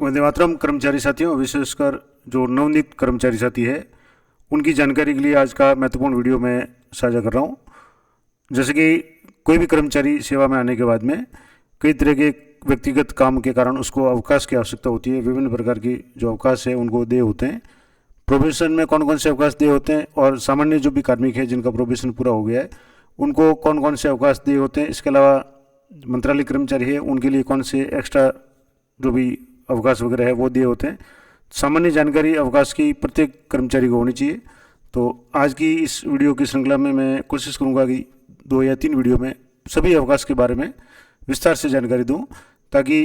वंदे मातरम कर्मचारी साथियों, विशेषकर जो नवनीत कर्मचारी साथी है उनकी जानकारी के लिए आज का महत्वपूर्ण वीडियो मैं साझा कर रहा हूँ। जैसे कि कोई भी कर्मचारी सेवा में आने के बाद में कई तरह के व्यक्तिगत काम के कारण उसको अवकाश की आवश्यकता होती है। विभिन्न प्रकार की जो अवकाश है उनको देय होते हैं। प्रोबेशन में कौन कौन से अवकाश देय होते हैं और सामान्य जो भी कार्मिक है जिनका प्रोबेशन पूरा हो गया है उनको कौन कौन से अवकाश देय होते हैं। इसके अलावा मंत्रालय कर्मचारी है उनके लिए कौन से एक्स्ट्रा जो भी अवकाश वगैरह है वो दिए होते हैं। सामान्य जानकारी अवकाश की प्रत्येक कर्मचारी को होनी चाहिए। तो आज की इस वीडियो की श्रृंखला में मैं कोशिश करूंगा कि 2 या 3 वीडियो में सभी अवकाश के बारे में विस्तार से जानकारी दूं, ताकि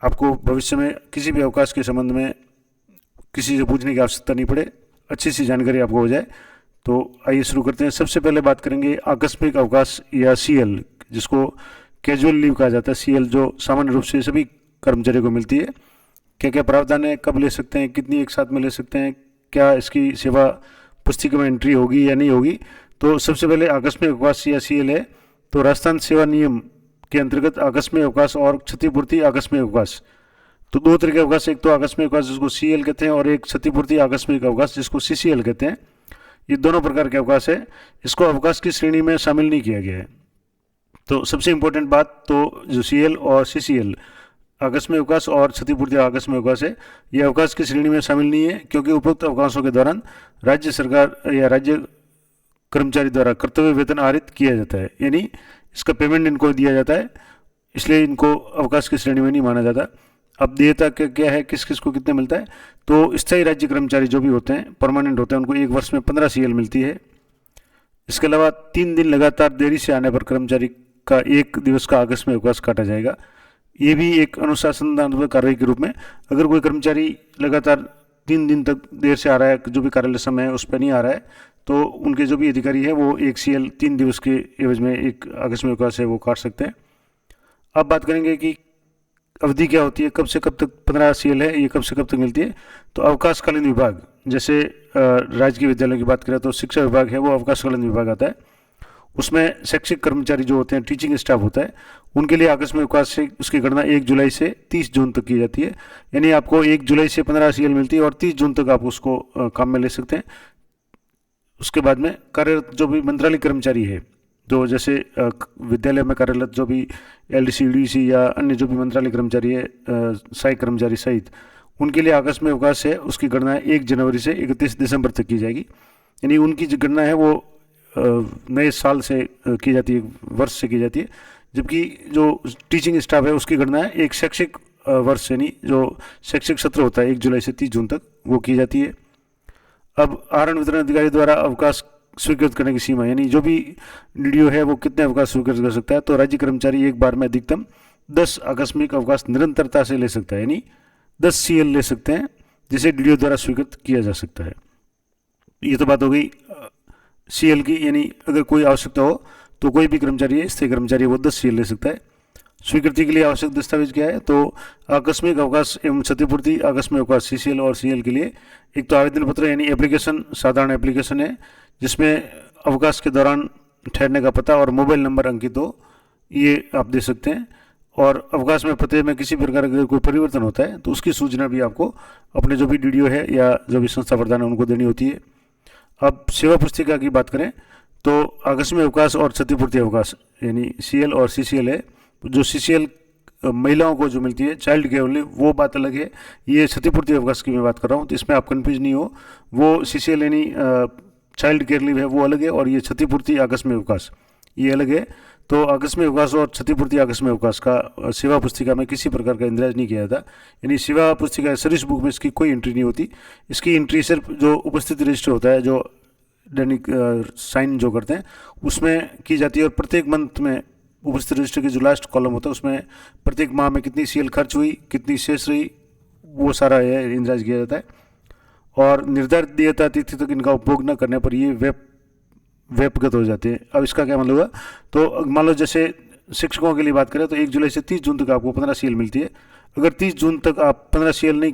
आपको भविष्य में किसी भी अवकाश के संबंध में किसी से पूछने की आवश्यकता नहीं पड़े, अच्छी सी जानकारी आपको हो जाए। तो आइए शुरू करते हैं। सबसे पहले बात करेंगे आकस्मिक अवकाश या CL, जिसको कैजुअल लीव कहा जाता है। CL जो सामान्य रूप से सभी कर्मचारियों को मिलती है। क्या क्या प्रावधान है, कब ले सकते हैं, कितनी एक साथ में ले सकते हैं, क्या इसकी सेवा पुस्तिका में एंट्री होगी या नहीं होगी। तो सबसे पहले आकस्मिक अवकाश या CL है। तो राजस्थान सेवा नियम के अंतर्गत आकस्मिक अवकाश और क्षतिपूर्ति आकस्मिक अवकाश, तो 2 तरह के अवकाश, एक तो आकस्मिक अवकाश जिसको CL कहते हैं और एक क्षतिपूर्ति आकस्मिक अवकाश जिसको CCL कहते हैं। ये दोनों प्रकार के अवकाश है। इसको अवकाश की श्रेणी में शामिल नहीं किया गया है। तो सबसे इम्पोर्टेंट बात, तो जो CL और CCL आकस्मिक अवकाश और क्षतिपूर्ति आकस्मिक अवकाश है, ये अवकाश की श्रेणी में शामिल नहीं है, क्योंकि उपरोक्त अवकाशों के दौरान राज्य सरकार या राज्य कर्मचारी द्वारा कर्तव्य वेतन आहरित किया जाता है, यानी इसका पेमेंट इनको दिया जाता है, इसलिए इनको अवकाश की श्रेणी में नहीं माना जाता। अब देयता क्या है, किस किस को कितने मिलता है। तो स्थायी राज्य कर्मचारी जो भी होते हैं, परमानेंट होते हैं, उनको 1 वर्ष में 15 CL मिलती है। इसके अलावा 3 दिन लगातार देरी से आने पर कर्मचारी का 1 दिवस का आकस्मिक अवकाश काटा जाएगा। ये भी एक अनुशासनात्मक कार्रवाई के रूप में, अगर कोई कर्मचारी लगातार 3 दिन तक देर से आ रहा है, जो भी कार्यालय समय है उस पर नहीं आ रहा है, तो उनके जो भी अधिकारी है वो 1 CL 3 दिवस के एवज में एक आकस्मिक अवकाश है वो काट सकते हैं। अब बात करेंगे कि अवधि क्या होती है, कब से कब तक 15 CL है, ये कब से कब तक मिलती है। तो अवकाशकालीन विभाग, जैसे राजकीय विद्यालयों की बात करें तो शिक्षा विभाग है वो अवकाशकालीन विभाग आता है। उसमें शैक्षिक कर्मचारी जो होते हैं, टीचिंग स्टाफ होता है, उनके लिए आकस्मिक अवकाश से उसकी गणना 1 जुलाई से 30 जून तक की जाती है। यानी आपको 1 जुलाई से 15 CL मिलती है और 30 जून तक आप उसको काम में ले सकते हैं। उसके बाद में कार्यरत जो भी मंत्रालय कर्मचारी है, जो जैसे विद्यालय में कार्यरत जो भी LDC UDC या अन्य जो भी मंत्रालय कर्मचारी है, सहायक कर्मचारी सहित, उनके लिए आकस्मिक अवकाश है उसकी गणना 1 जनवरी से 31 दिसंबर तक की जाएगी। यानी उनकी जो गणना है वो नए साल से की जाती है, वर्ष से की जाती है। जबकि जो टीचिंग स्टाफ है उसकी गणना है एक शैक्षिक वर्ष, यानी जो शैक्षिक सत्र होता है 1 जुलाई से 30 जून तक, वो की जाती है। अब आहरण वितरण अधिकारी द्वारा अवकाश स्वीकृत करने की सीमा, यानी जो भी DDO है वो कितने अवकाश स्वीकृत कर सकता है। तो राज्य कर्मचारी एक बार में अधिकतम 10 आकस्मिक अवकाश निरंतरता से ले सकता है, यानी 10 CL ले सकते हैं, जिसे DDO द्वारा स्वीकृत किया जा सकता है। ये तो बात हो गई CL की, यानी अगर कोई आवश्यकता हो तो कोई भी कर्मचारी है, स्थायी कर्मचारी है, वो 10 CL ले सकता है। स्वीकृति के लिए आवश्यक दस्तावेज क्या है, तो आकस्मिक अवकाश एवं क्षतिपूर्ति आकस्मिक अवकाश CCL और CL के लिए एक तो आवेदन पत्र, यानी एप्लीकेशन, साधारण एप्लीकेशन है, जिसमें अवकाश के दौरान ठहरने का पता और मोबाइल नंबर अंकित हो, ये आप दे सकते हैं। और अवकाश में पते में किसी प्रकार का कोई परिवर्तन होता है तो उसकी सूचना भी आपको अपने जो भी DDO है या जो भी संस्था प्रधान है उनको देनी होती है। अब सेवा पुस्तिका की बात करें तो आकस्मिक अवकाश और क्षतिपूर्ति अवकाश, यानी CL और CCL है। जो CCL महिलाओं को जो मिलती है, चाइल्ड केयर लीव, वो बात अलग है। ये क्षतिपूर्ति अवकाश की मैं बात कर रहा हूँ, तो इसमें आप कन्फ्यूज नहीं हो। वो CCL यानी चाइल्ड केयर लीव है वो अलग है, और ये क्षतिपूर्ति आकस्मिक अवकाश ये अलग है। तो आकस्मिक अवकाश और क्षतिपूर्ति आकस्मिक अवकाश का सेवा पुस्तिका में किसी प्रकार का इंदिराज नहीं किया जाता, यानी सेवा पुस्तिका सर्विस बुक में इसकी कोई एंट्री नहीं होती। इसकी एंट्री सिर्फ जो उपस्थिति रजिस्टर होता है, जो दैनिक साइन जो करते हैं उसमें की जाती है। और प्रत्येक मंथ में उपस्थिति रजिस्टर की जो लास्ट कॉलम होता है उसमें प्रत्येक माह में कितनी CL खर्च हुई, कितनी शेष रही, वो सारा है इंदिराज किया जाता है। और निर्धारित देयता तिथि तक इनका उपभोग न करने पर ये व्यपगत हो जाते हैं। अब इसका क्या मतलब हुआ, तो मान लो जैसे शिक्षकों के लिए बात करें तो 1 जुलाई से 30 जून तक आपको 15 CL मिलती है। अगर 30 जून तक आप 15 CL नहीं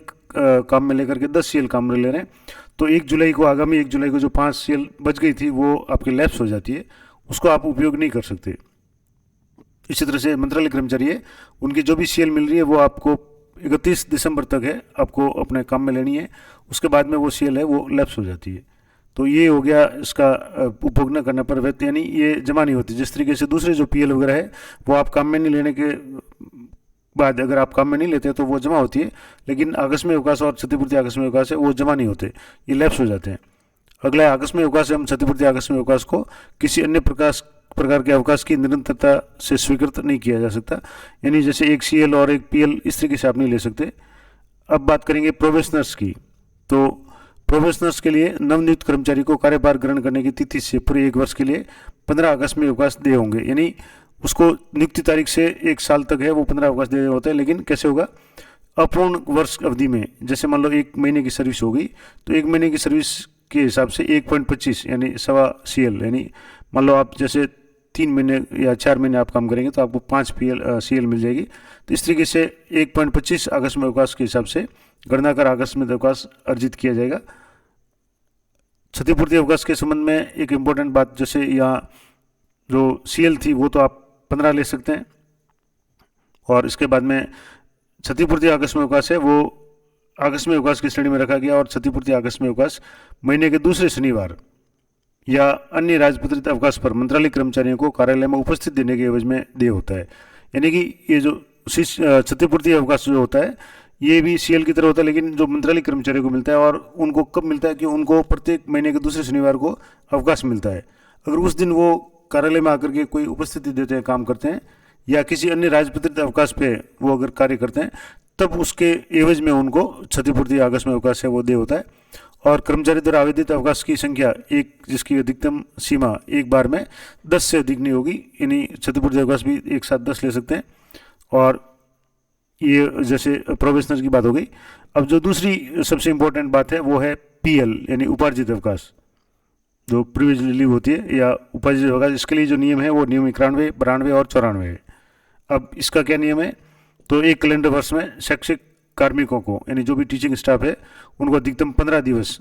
काम में लेकर के 10 CL काम में ले रहे हैं, तो 1 जुलाई को, आगामी 1 जुलाई को जो 5 CL बच गई थी वो आपकी लैप्स हो जाती है, उसको आप उपयोग नहीं कर सकते। इसी तरह से मंत्रालय कर्मचारी है, उनकी जो भी CL मिल रही है वो आपको 31 दिसंबर तक है, आपको अपने काम में लेनी है। उसके बाद में वो CL है वो लैप्स हो जाती है। तो ये हो गया इसका उपभोग न करने पर व्यक्ति, यानी ये जमा नहीं होती। जिस तरीके से दूसरे जो PL वगैरह है वो आप काम में नहीं लेने के बाद, अगर आप काम में नहीं लेते तो वो जमा होती है, लेकिन आकस्मिक अवकाश और क्षतिपूर्ति आकस्मिक अवकाश है वो जमा नहीं होते, ये लैप्स हो जाते हैं। अगला आकस्मिक अवकाश एवं क्षतिपूर्ति आकस्मिक अवकाश को किसी अन्य प्रकार के अवकाश की निरंतरता से स्वीकृत नहीं किया जा सकता, यानी जैसे एक CL और एक PL इस तरीके से आप नहीं ले सकते। अब बात करेंगे प्रोबेशनर्स की। तो प्रोबेशनर्स के लिए नवनियुक्त कर्मचारी को कार्यभार ग्रहण करने की तिथि से पूरे 1 वर्ष के लिए 15 आकस्मिक अवकाश दिए होंगे, यानी उसको नियुक्ति तारीख से 1 साल तक है वो 15 अवकाश दिए होते हैं। लेकिन कैसे होगा, अपूर्ण वर्ष अवधि में, जैसे मान लो 1 महीने की सर्विस हो गई तो 1 महीने की सर्विस के हिसाब से 1.25 यानी सवा CL, यानी मान लो आप जैसे 3 महीने या 4 महीने आप काम करेंगे तो आपको 5 CL मिल जाएगी। तो इस तरीके से 1.25 आकस्मिक अवकाश के हिसाब से गणना कर आकस्मिक अवकाश अर्जित किया जाएगा। क्षतिपूर्ति अवकाश के संबंध में एक इम्पोर्टेंट बात, जैसे यहाँ जो CL थी वो तो आप 15 ले सकते हैं, और इसके बाद में क्षतिपूर्ति आकस्मिक अवकाश है वो आकस्मिक अवकाश की श्रेणी में रखा गया। और क्षतिपूर्ति आकस्मिक अवकाश महीने के दूसरे शनिवार या अन्य राजपत्रित अवकाश पर मंत्रालय कर्मचारियों को कार्यालय में उपस्थित देने के एवज में देय होता है। यानी कि ये जो क्षतिपूर्ति अवकाश जो होता है ये भी CL की तरह होता है, लेकिन जो मंत्रालय कर्मचारियों को मिलता है, और उनको कब मिलता है कि उनको प्रत्येक महीने के दूसरे शनिवार को अवकाश मिलता है। अगर उस दिन वो कार्यालय में आकर के कोई उपस्थिति देते हैं, काम करते हैं, या किसी अन्य राजपत्रित अवकाश पे वो अगर कार्य करते हैं, तब उसके एवज में उनको क्षतिपूर्ति आकस्मिक अवकाश है वो देय होता है। और कर्मचारी द्वारा आवेदित अवकाश की संख्या एक, जिसकी अधिकतम सीमा एक बार में 10 से अधिक नहीं होगी, यानी क्षतिपूर्ति अवकाश भी एक साथ 10 ले सकते हैं। और ये जैसे प्रोबेशनर की बात हो गई। अब जो दूसरी सबसे इम्पोर्टेंट बात है वो है PL, यानी उपार्जित अवकाश, जो प्रिविलेज लीव होती है या उपार्जित अवकाश। इसके लिए जो नियम है वो नियम 91, 92 और 94 है। अब इसका क्या नियम है, तो एक कैलेंडर वर्ष में शैक्षिक कार्मिकों को, यानी जो भी टीचिंग स्टाफ है उनको अधिकतम 15 दिवस,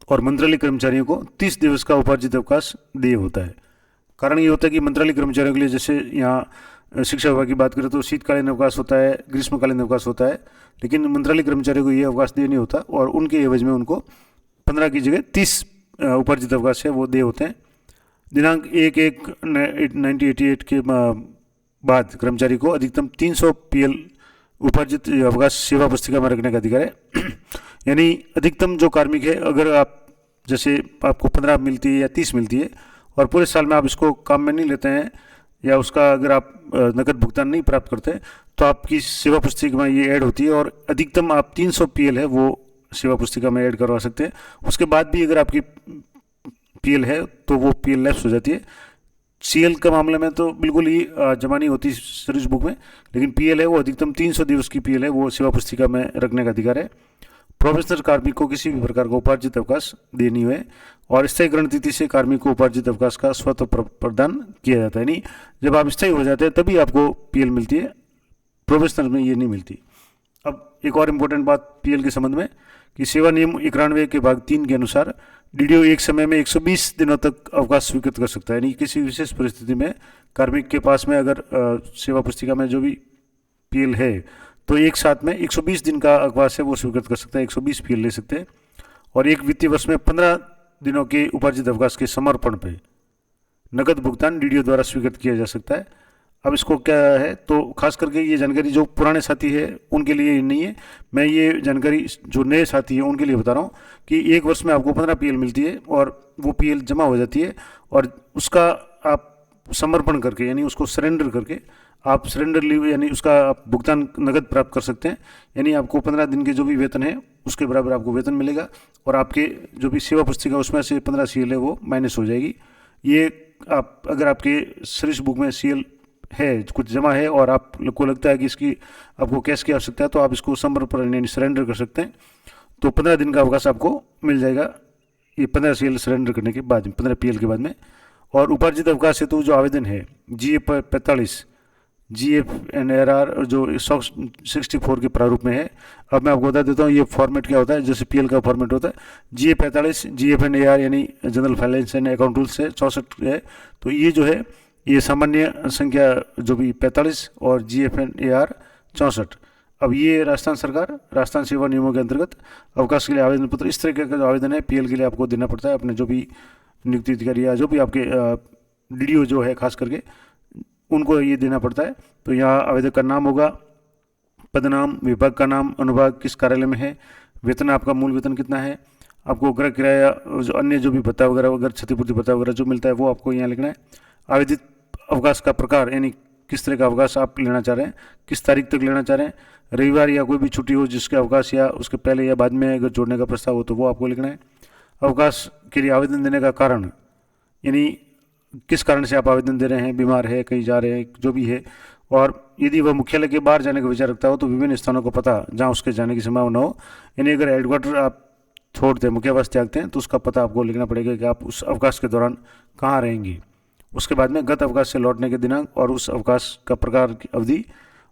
और मंत्रालय कर्मचारियों को 30 दिवस का उपार्जित अवकाश देय होता है। कारण ये होता है कि मंत्रालय कर्मचारियों के लिए, जैसे यहाँ शिक्षा विभाग की बात करें तो शीतकालीन अवकाश होता है, ग्रीष्मकालीन अवकाश होता है, लेकिन मंत्रालय कर्मचारियों को ये अवकाश देय नहीं होता, और उनके एवज में उनको 15 की जगह 30 उपार्जित अवकाश है वो देय होते हैं। दिनांक 1/1/1988 के बाद कर्मचारी को अधिकतम 300 PL उपार्जित अवकाश सेवा पुस्तिका में रखने का अधिकार है। यानी अधिकतम जो कार्मिक है, अगर आप जैसे आपको 15 मिलती है या 30 मिलती है, और पूरे साल में आप इसको काम में नहीं लेते हैं, या उसका अगर आप नकद भुगतान नहीं प्राप्त करते, तो आपकी सेवा पुस्तिका में ये ऐड होती है, और अधिकतम आप 300 PL है वो सेवा पुस्तिका में ऐड करवा सकते हैं। उसके बाद भी अगर आपकी PL है तो वो PL लैप्स हो जाती है। CL का मामले में तो बिल्कुल ही जमा नहीं होती सर्विस बुक में, लेकिन PL है वो अधिकतम 300 दिवस की PL है वो सेवा पुस्तिका में रखने का अधिकार है। प्रोफेशनल कार्मिक को किसी भी प्रकार का उपार्जित अवकाश देनी है, और स्थायीकरण तिथि से कार्मिक को उपार्जित अवकाश का स्वतः प्रदान किया जाता है। यानी जब आप स्थायी हो जाते हैं तभी आपको PL मिलती है, प्रोफेशनल में ये नहीं मिलती। अब एक और इम्पोर्टेंट बात PL के संबंध में, कि सेवा नियम 91 के भाग 3 के अनुसार DDO एक समय में 120 दिनों तक अवकाश स्वीकृत कर सकता है। यानी किसी विशेष परिस्थिति में कार्मिक के पास में अगर सेवा पुस्तिका में जो भी PL है तो एक साथ में 120 दिन का अवकाश है वो स्वीकृत कर सकता है, 120 PL ले सकते हैं। और एक वित्तीय वर्ष में 15 दिनों के उपार्जित अवकाश के समर्पण पे नकद भुगतान DDO द्वारा स्वीकृत किया जा सकता है। अब इसको क्या है, तो खास करके ये जानकारी जो पुराने साथी है उनके लिए नहीं है, मैं ये जानकारी जो नए साथी हैं उनके लिए बता रहा हूँ कि एक वर्ष में आपको 15 PL मिलती है, और वो PL जमा हो जाती है, और उसका आप समर्पण करके, यानी उसको सरेंडर करके आप सरेंडर लीव, यानी उसका आप भुगतान नगद प्राप्त कर सकते हैं। यानी आपको 15 दिन के जो भी वेतन है उसके बराबर आपको वेतन मिलेगा, और आपके जो भी सेवा पुस्तिका उसमें से 15 CL है वो माइनस हो जाएगी। ये आप अगर आपके सर्विस बुक में CL है, कुछ जमा है, और आपको लगता है कि इसकी आपको कैश की आवश्यकता है, तो आप इसको समर्पण यानी सरेंडर कर सकते हैं। तो 15 दिन का अवकाश आपको मिल जाएगा ये 15 CL सरेंडर करने के बाद में, 15 PL के बाद में। और उपार्जित अवकाश हेतु जो आवेदन है GF 45 GFNRR जो 164 के प्रारूप में है। अब मैं आपको बता देता हूँ ये फॉर्मेट क्या होता है। जैसे PL का फॉर्मेट होता है GF 45 GFNAR यानी general finance and account rules है 64 है। तो ये जो है ये सामान्य संख्या जो भी 45 और GFNAR 64 अब ये राजस्थान सरकार राजस्थान सेवा नियमों के अंतर्गत अवकाश के लिए आवेदन पत्र, इस तरीके का जो आवेदन है पीएल के लिए आपको देना पड़ता है अपने जो भी नियुक्ति अधिकारी या जो भी आपके डीडीओ जो है खास करके उनको ये देना पड़ता है। तो यहाँ आवेदक का नाम होगा, पदनाम, विभाग का नाम, अनुभाग किस कार्यालय में है, वेतन आपका मूल वेतन कितना है, आपको गृह किराया जो अन्य जो भी भत्ता वगैरह अगर क्षतिपूर्ति भत्ता वगैरह जो मिलता है वो आपको यहाँ लिखना है। आवेदित अवकाश का प्रकार यानी किस तरह का अवकाश आप लेना चाह रहे हैं, किस तारीख तक लेना चाह रहे हैं, रविवार या कोई भी छुट्टी हो जिसके अवकाश या उसके पहले या बाद में अगर जोड़ने का प्रस्ताव हो तो वो आपको लिखना है। अवकाश के लिए आवेदन देने का कारण यानी किस कारण से आप आवेदन दे रहे हैं, बीमार है, कहीं जा रहे हैं, जो भी है, और यदि वह मुख्यालय के बाहर जाने का विचार रखता हो तो विभिन्न स्थानों का पता जहाँ उसके जाने की संभावना हो, यानी अगर हेडक्वार्टर आप छोड़ते हैं, मुख्यावास त्यागते हैं तो उसका पता आपको लिखना पड़ेगा कि आप उस अवकाश के दौरान कहाँ रहेंगे। उसके बाद में गत अवकाश से लौटने के दिनांक और उस अवकाश का प्रकार की अवधि,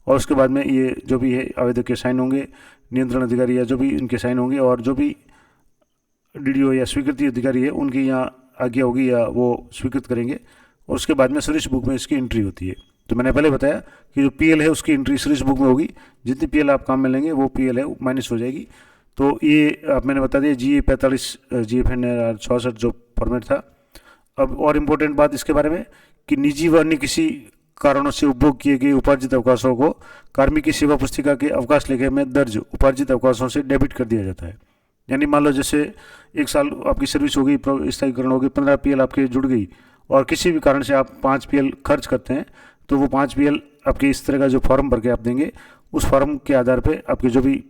और उसके बाद में ये जो भी है आवेदक के साइन होंगे, नियंत्रण अधिकारी या जो भी इनके साइन होंगे, और जो भी डीडीओ या स्वीकृति अधिकारी है उनकी यहाँ आज्ञा होगी या वो स्वीकृत करेंगे, और उसके बाद में सर्विस बुक में इसकी एंट्री होती है। तो मैंने पहले बताया कि जो पीएल है उसकी एंट्री सर्विस बुक में होगी, जितनी पीएल आप काम में लेंगे वो पीएल है माइनस हो जाएगी। तो ये आप मैंने बता दिया GA 45 GFN 66 जो फॉर्मेट था। अब और इम्पोर्टेंट बात इसके बारे में कि निजी व अन्य किसी कारणों से उपभोग किए गए उपार्जित अवकाशों को कार्मिक की सेवा पुस्तिका के अवकाश लेखे में दर्ज उपार्जित अवकाशों से डेबिट कर दिया जाता है। यानी मान लो जैसे 1 साल आपकी सर्विस हो गई, स्थायीकरण हो गई, 15 पीएल आपके जुड़ गई, और किसी भी कारण से आप 5 पीएल खर्च करते हैं तो वो 5 पीएल आपके इस तरह का जो फॉर्म भर के आप देंगे, उस फॉर्म के आधार पे आपके जो भी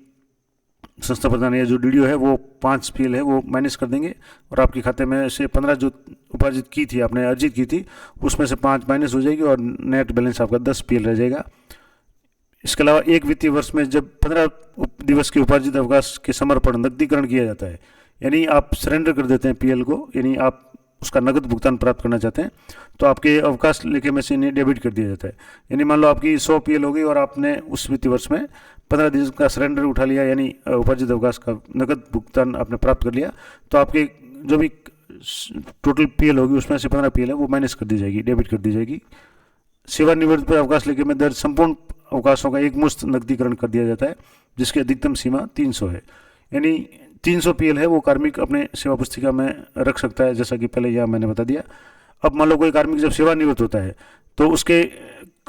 संस्था प्रधान या जो डीडीओ है वो 5 पीएल है वो माइनस कर देंगे, और आपके खाते में से 15 जो उपार्जित की थी आपने अर्जित की थी उसमें से 5 माइनस हो जाएगी और नेट बैलेंस आपका 10 पीएल रह जाएगा। इसके अलावा एक वित्तीय वर्ष में जब 15 दिवस के उपार्जित अवकाश के समर्पण नकदीकरण किया जाता है, यानी आप सरेंडर कर देते हैं पीएल को, यानी आप उसका नगद भुगतान प्राप्त करना चाहते हैं, तो आपके अवकाश लेखे में से इन्हें डेबिट कर दिया जाता है। यानी मान लो आपकी 100 पीएल हो गई और आपने उस वित्तीय वर्ष में 15 दिन का सरेंडर उठा लिया, यानी उपार्जित अवकाश का नगद भुगतान आपने प्राप्त कर लिया, तो आपके जो भी टोटल पीएल होगी उसमें से 15 पीएल है वो माइनस कर दी जाएगी, डेबिट कर दी जाएगी। सेवानिवृत्ति पर अवकाश लेखे में दर्ज संपूर्ण अवकाशों का एक मुश्त नकदीकरण कर दिया जाता है, जिसकी अधिकतम सीमा 300 है। यानी 300 पीएल है वो कार्मिक अपने सेवा पुस्तिका में रख सकता है, जैसा कि पहले यह मैंने बता दिया। अब मान लो कोई कार्मिक जब सेवानिवृत्त होता है तो उसके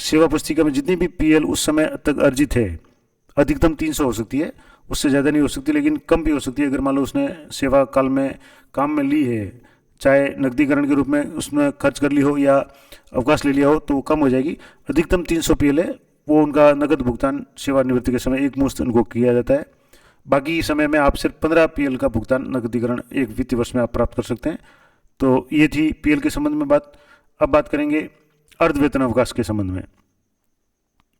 सेवा पुस्तिका में जितनी भी पीएल उस समय तक अर्जित है अधिकतम 300 हो सकती है, उससे ज़्यादा नहीं हो सकती, लेकिन कम भी हो सकती है। अगर मान लो उसने सेवा काल में काम में ली है, चाहे नकदीकरण के रूप में उसमें खर्च कर ली हो या अवकाश ले लिया हो, तो वो कम हो जाएगी। अधिकतम 300 पीएल है वो उनका नगद भुगतान सेवानिवृत्ति के समय एक मुश्त उनको किया जाता है। बाकी समय में आप सिर्फ 15 पीएल का भुगतान नकदीकरण एक वित्तीय वर्ष में आप प्राप्त कर सकते हैं। तो ये थी पीएल के संबंध में बात। अब बात करेंगे अर्धवेतन अवकाश के संबंध में।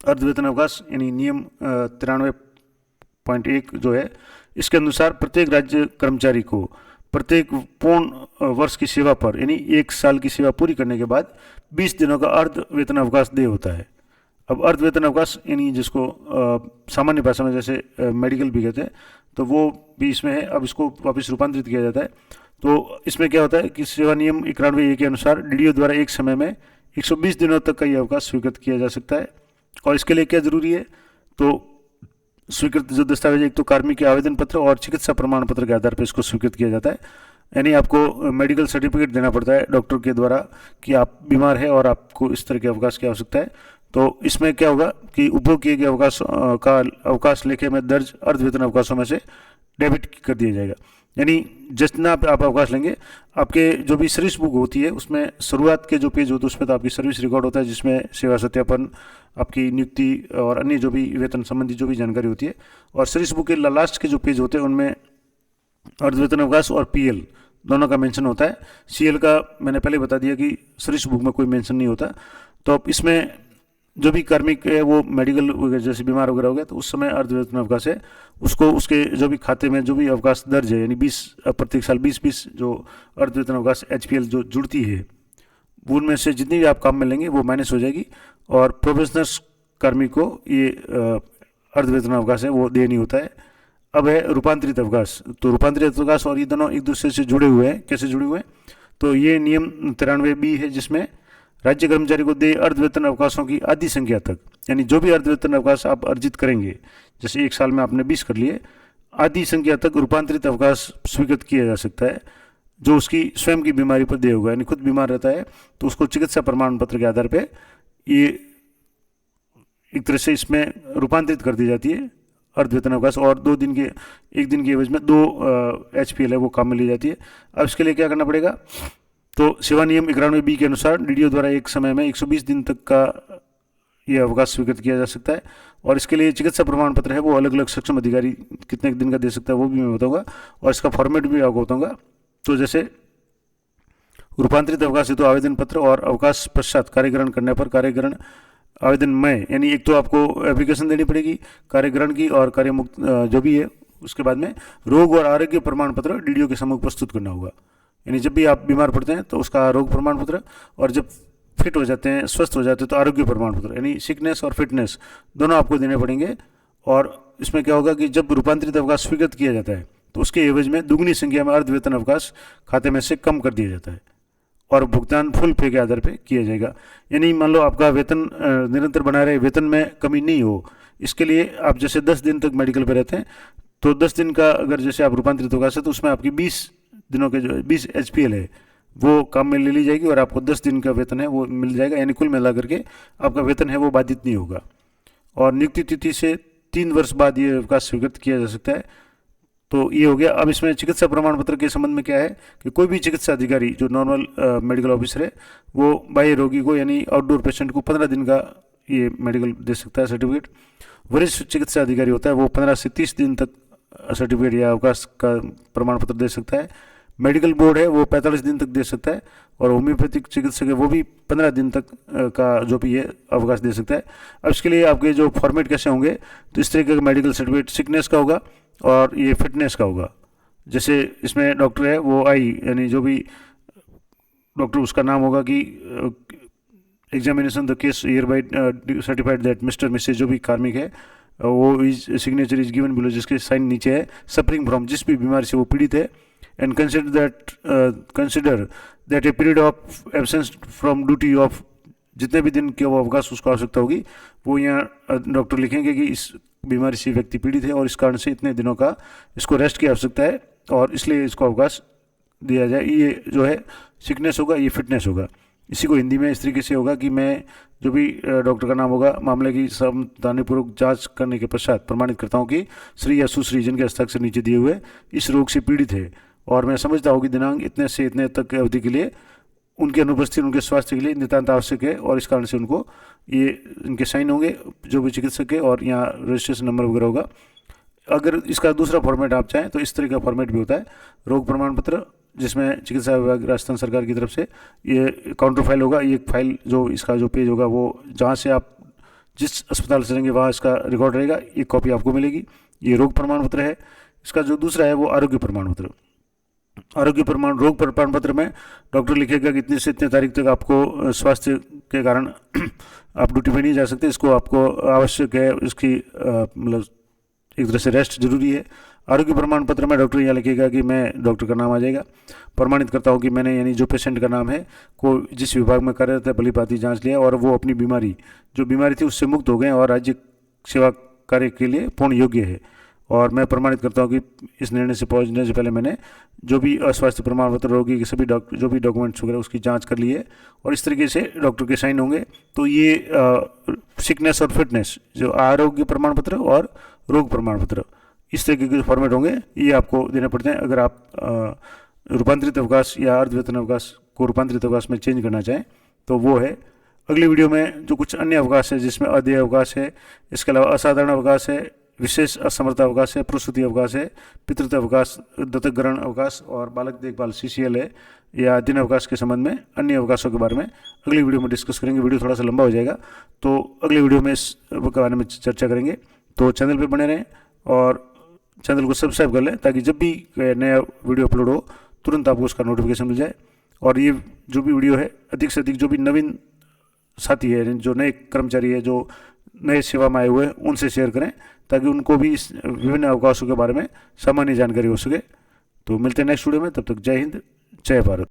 अर्धवेतन अवकाश यानी नियम 93.1 जो है, इसके अनुसार प्रत्येक राज्य कर्मचारी को प्रत्येक पूर्ण वर्ष की सेवा पर यानी 1 साल की सेवा पूरी करने के बाद 20 दिनों का अर्धवेतन अवकाश देय होता है। अब अर्धवेतन अवकाश यानी जिसको सामान्य भाषा में जैसे मेडिकल भी कहते हैं, तो वो भी इसमें है। अब इसको वापस रूपांतरित किया जाता है। तो इसमें क्या होता है कि सेवा नियम 91A के अनुसार डीडीओ द्वारा एक समय में 120 दिनों तक का यह अवकाश स्वीकृत किया जा सकता है। और इसके लिए क्या जरूरी है, तो स्वीकृत जो दस्तावेज, एक तो कार्मिक के आवेदन पत्र और चिकित्सा प्रमाण पत्र के आधार पर इसको स्वीकृत किया जाता है। यानी आपको मेडिकल सर्टिफिकेट देना पड़ता है डॉक्टर के द्वारा कि आप बीमार है और आपको इस तरह के अवकाश की आवश्यकता है। तो इसमें क्या होगा कि उपभोग किए गए अवकाश का अवकाश लेखे में दर्ज अर्धवेतन अवकाशों में से डेबिट कर दिया जाएगा। यानी जितना आप अवकाश लेंगे, आपके जो भी सर्विस बुक होती है उसमें शुरुआत के जो पेज होते हैं उसमें तो आपकी सर्विस रिकॉर्ड होता है, जिसमें सेवा सत्यापन, आपकी नियुक्ति और अन्य जो भी वेतन संबंधी जो भी जानकारी होती है। और सर्विस बुक के लास्ट के जो पेज होते हैं उनमें अर्धवेतन अवकाश और पीएल दोनों का मेंशन होता है। सीएल का मैंने पहले बता दिया कि सर्विस बुक में कोई मेंशन नहीं होता। तो अब इसमें जो भी कार्मिक है वो मेडिकल जैसे बीमार वगैरह हो गया तो उस समय अर्धवेतन अवकाश है, उसको उसके जो भी खाते में जो भी अवकाश दर्ज है, यानी 20 प्रत्येक साल 20 जो अर्धवेतन अवकाश एचपीएल जो जुड़ती है, उनमें से जितनी भी आप काम में लेंगे वो माइनस हो जाएगी। और प्रोफेशनल्स कार्मिक को ये अर्धवेतन अवकाश है वो दे नहीं होता है। अब है रूपांतरित अवकाश। तो रूपांतरित अवकाश और ये दोनों एक दूसरे से जुड़े हुए हैं। कैसे जुड़े हुए हैं, तो ये नियम 93B है जिसमें राज्य कर्मचारी को दे अर्ध वेतन अवकाशों की आधी संख्या तक, यानी जो भी अर्ध वेतन अवकाश आप अर्जित करेंगे, जैसे एक साल में आपने 20 कर लिए, आधी संख्या तक रूपांतरित अवकाश स्वीकृत किया जा सकता है जो उसकी स्वयं की बीमारी पर देय होगा। यानी खुद बीमार रहता है तो उसको चिकित्सा प्रमाण पत्र के आधार पर ये एक तरह से इसमें रूपांतरित कर दी जाती है अर्ध वेतन अवकाश, और 2 दिन के 1 दिन के एवज में 2 HPL है वो काम में ली जाती है। अब इसके लिए क्या करना पड़ेगा, तो सेवा नियम 91B के अनुसार DDO द्वारा एक समय में 120 दिन तक का ये अवकाश स्वीकृत किया जा सकता है। और इसके लिए चिकित्सा प्रमाण पत्र है वो अलग अलग सक्षम अधिकारी कितने दिन का दे सकता है वो भी मैं बताऊंगा, और इसका फॉर्मेट भी आपको बताऊंगा। तो जैसे रूपांतरित अवकाश हेतु आवेदन पत्र और अवकाश पश्चात कार्यग्रहण करने पर कार्यग्रहण आवेदन में, यानी एक तो आपको एप्लीकेशन देनी पड़ेगी कार्यग्रहण की और कार्यमुक्त जो भी है, उसके बाद में रोग और आरोग्य प्रमाण पत्र DDO के सम्मुख प्रस्तुत करना होगा। यानी जब भी आप बीमार पड़ते हैं तो उसका रोग प्रमाण पत्र, और जब फिट हो जाते हैं स्वस्थ हो जाते हैं तो आरोग्य प्रमाण पत्र, यानी सिकनेस और फिटनेस दोनों आपको देने पड़ेंगे। और इसमें क्या होगा कि जब रूपांतरित अवकाश स्वीकृत किया जाता है तो उसके एवज में दुगनी संख्या में अर्ध वेतन अवकाश खाते में से कम कर दिया जाता है और भुगतान फुल पे के आधार पे किया जाएगा। यानी मान लो आपका वेतन निरंतर बना रहे, वेतन में कमी नहीं हो, इसके लिए आप जैसे 10 दिन तक मेडिकल पे रहते हैं तो 10 दिन का अगर जैसे आप रूपांतरित अवकाश है तो उसमें आपकी 20 दिनों के जो 20 HPL है वो काम में ले ली जाएगी और आपको 10 दिन का वेतन है वो मिल जाएगा। यानी कुल मिला करके आपका वेतन है वो बाधित नहीं होगा। और नियुक्ति तिथि से 3 वर्ष बाद ये अवकाश स्वीकृत किया जा सकता है। तो ये हो गया। अब इसमें चिकित्सा प्रमाण पत्र के संबंध में क्या है कि कोई भी चिकित्सा अधिकारी जो नॉर्मल मेडिकल ऑफिसर है वो बाह्य रोगी को यानी आउटडोर पेशेंट को 15 दिन का ये मेडिकल दे सकता है सर्टिफिकेट। वरिष्ठ चिकित्सा अधिकारी होता है वो 15 से 30 दिन तक सर्टिफिकेट या अवकाश का प्रमाण पत्र दे सकता है। मेडिकल बोर्ड है वो 45 दिन तक दे सकता है, और होम्योपैथिक चिकित्सक है वो भी 15 दिन तक का जो भी है अवकाश दे सकता है। अब इसके लिए आपके जो फॉर्मेट कैसे होंगे, तो इस तरीके का मेडिकल सर्टिफिकेट सिकनेस का होगा और ये फिटनेस का होगा। जैसे इसमें डॉक्टर है वो यानी जो भी डॉक्टर उसका नाम होगा कि examination the case year by certified that mister missus जो भी कार्मिक है वो is signature is given below, जिसके साइन नीचे है, सफरिंग फ्रॉम जिस भी बीमारी से वो पीड़ित है, and consider that a period of absence from duty of, जितने भी दिन के वो अवकाश उसको आवश्यकता होगी वो यहाँ डॉक्टर लिखेंगे कि इस बीमारी से व्यक्ति पीड़ित है और इस कारण से इतने दिनों का इसको रेस्ट की आवश्यकता है और इसलिए इसको अवकाश दिया जाए। ये जो है सिकनेस होगा, ये फिटनेस होगा। इसी को हिंदी में इस तरीके से होगा कि मैं जो भी डॉक्टर का नाम होगा मामले की सावधानीपूर्वक जांच करने के पश्चात प्रमाणित करता हूँ कि श्री या सुश्री जिनके हस्ताक्षर नीचे दिए हुए इस रोग से पीड़ित है, और मैं समझता हूँ कि दिनांक इतने से इतने तक की अवधि के लिए उनकी अनुपस्थिति उनके स्वास्थ्य के लिए नितांत आवश्यक है, और इस कारण से उनको ये इनके साइन होंगे जो भी चिकित्सक है, और यहाँ रजिस्ट्रेशन नंबर वगैरह होगा। अगर इसका दूसरा फॉर्मेट आप चाहें तो इस तरह का फॉर्मेट भी होता है, रोग प्रमाण पत्र, जिसमें चिकित्सा विभाग राजस्थान सरकार की तरफ से ये काउंटर फाइल होगा। ये फाइल जो इसका जो पेज होगा वो जहाँ से आप जिस अस्पताल से रहेंगे वहाँ इसका रिकॉर्ड रहेगा, एक कॉपी आपको मिलेगी। ये रोग प्रमाण पत्र है। इसका जो दूसरा है वो आरोग्य प्रमाण पत्र। रोग प्रमाण पत्र में डॉक्टर लिखेगा कि इतने से इतने तारीख तक आपको स्वास्थ्य के कारण आप ड्यूटी पे नहीं जा सकते, इसको आपको आवश्यक है, इसकी मतलब एक तरह से रेस्ट जरूरी है। आरोग्य प्रमाण पत्र में डॉक्टर यहाँ लिखेगा कि मैं, डॉक्टर का नाम आ जाएगा, प्रमाणित करता हूँ कि मैंने यानी जो पेशेंट का नाम है को जिस विभाग में कार्यरत है भली भांति जांच लिया और वो अपनी जो बीमारी थी उससे मुक्त हो गए और राज्य सेवा कार्य के लिए पूर्ण योग्य है। और मैं प्रमाणित करता हूँ कि इस निर्णय से पहुँचने से पहले मैंने जो भी अस्वास्थ्य प्रमाण पत्र रोगी के सभी जो भी डॉक्यूमेंट्स वगैरह उसकी जांच कर ली है, और इस तरीके से डॉक्टर के साइन होंगे। तो ये सिकनेस और फिटनेस, जो आरोग्य प्रमाण पत्र और रोग प्रमाण पत्र, इस तरीके के फॉर्मेट होंगे, ये आपको देने पड़ते हैं अगर आप रूपांतरित अवकाश या अर्ध वेतन अवकाश को रूपांतरित अवकाश में चेंज करना चाहें तो वो है। अगली वीडियो में जो कुछ अन्य अवकाश है जिसमें अदेय अवकाश है, इसके अलावा असाधारण अवकाश है, विशेष असमर्थ अवकाश है, प्रसूति अवकाश है, पितृत्व अवकाश, दत्तक ग्रहण अवकाश और बालक देखभाल CCL है, या दिन अवकाश के संबंध में अन्य अवकाशों के बारे में अगली वीडियो में डिस्कस करेंगे। वीडियो थोड़ा सा लंबा हो जाएगा तो अगली वीडियो में इस बारे में चर्चा करेंगे। तो चैनल पर बने रहें और चैनल को सब्सक्राइब कर लें ताकि जब भी नया वीडियो अपलोड हो तुरंत आपको उसका नोटिफिकेशन मिल जाए। और ये जो भी वीडियो है अधिक से अधिक जो भी नवीन साथी है, जो नए कर्मचारी है, जो नए सेवा में आए हुए हैं, उनसे शेयर करें ताकि उनको भी इस विभिन्न अवकाशों के बारे में सामान्य जानकारी हो सके। तो मिलते हैं नेक्स्ट वीडियो में, तब तक जय हिंद, जय भारत।